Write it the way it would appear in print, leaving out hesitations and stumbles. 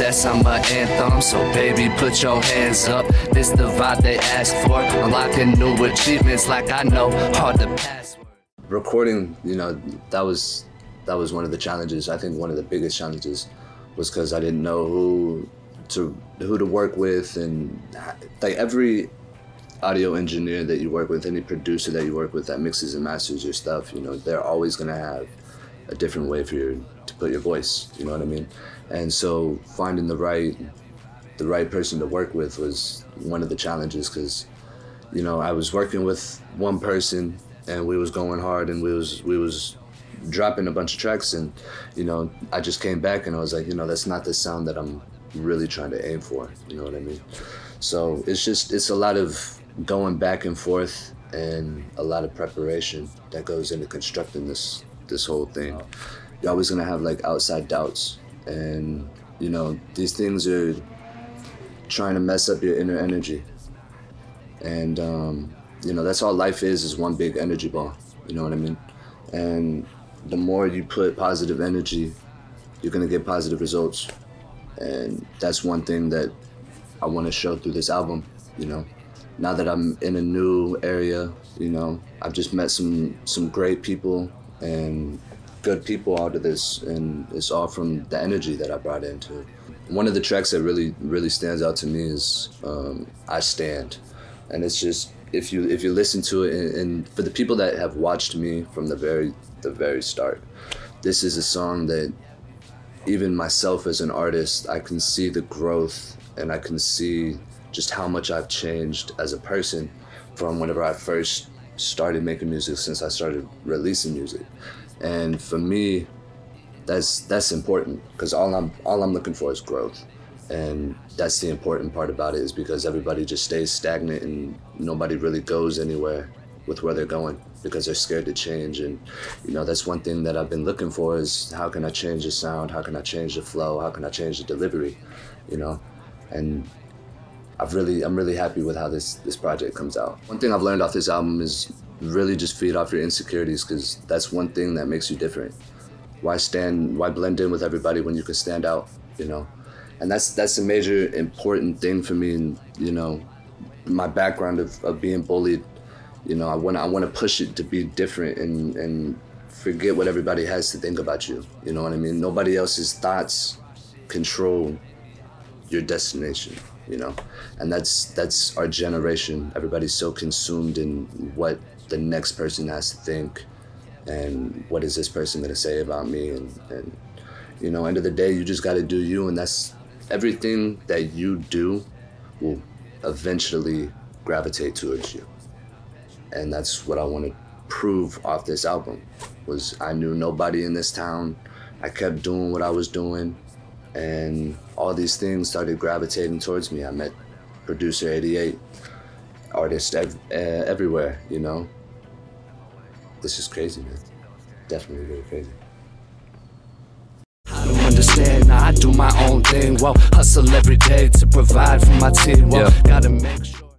that's on my anthem. So baby, put your hands up. This the vibe they ask for. Unlocking new achievements like I know hard to password. Recording, you know, that was one of the challenges. I think one of the biggest challenges was because I didn't know who to work with, and like every audio engineer that you work with, any producer that you work with that mixes and masters your stuff, you know, they're always gonna have a different way for you to put your voice, you know what I mean? And so finding the right person to work with was one of the challenges, because, you know, I was working with one person and we was going hard and we was dropping a bunch of tracks, and, you know, I just came back and I was like, you know, that's not the sound that I'm really trying to aim for, you know what I mean? So it's a lot of going back and forth and a lot of preparation that goes into constructing this whole thing. You're always gonna have like outside doubts, and, you know, these things are trying to mess up your inner energy. And you know, that's all life is one big energy ball, you know what I mean? And the more you put positive energy, you're gonna get positive results. And that's one thing that I want to show through this album, you know. Now that I'm in a new area, you know, I've just met some great people and good people out of this, and it's all from the energy that I brought into it. One of the tracks that really stands out to me is I Stand. And it's just, if you listen to it, and for the people that have watched me from the very start, this is a song that even myself as an artist, I can see the growth, and I can see just how much I've changed as a person from whenever I first started making music, since I started releasing music. And for me, that's important, because all I'm looking for is growth. And that's the important part about it, is because everybody just stays stagnant and nobody really goes anywhere with where they're going, because they're scared to change. And, you know, that's one thing that I've been looking for, is how can I change the sound? How can I change the flow? How can I change the delivery? You know, and I'm really happy with how this project comes out. One thing I've learned off this album is really just feed off your insecurities, because that's one thing that makes you different. Why blend in with everybody when you can stand out, you know? And that's a major important thing for me. And, you know, my background of being bullied, you know, I want to push it to be different and forget what everybody has to think about you. You know what I mean? Nobody else's thoughts control your destination, you know? And that's our generation. Everybody's so consumed in what the next person has to think, and what is this person gonna say about me? And you know, end of the day, you just gotta do you, and that's everything that you do will eventually gravitate towards you. And that's what I want to prove off this album, was I knew nobody in this town. I kept doing what I was doing, and all these things started gravitating towards me. I met producer 88, artists everywhere, you know. This is crazy, man. Definitely really crazy. I don't understand, now I do my own thing. Well, hustle every day to provide for my team. Well, gotta make sure.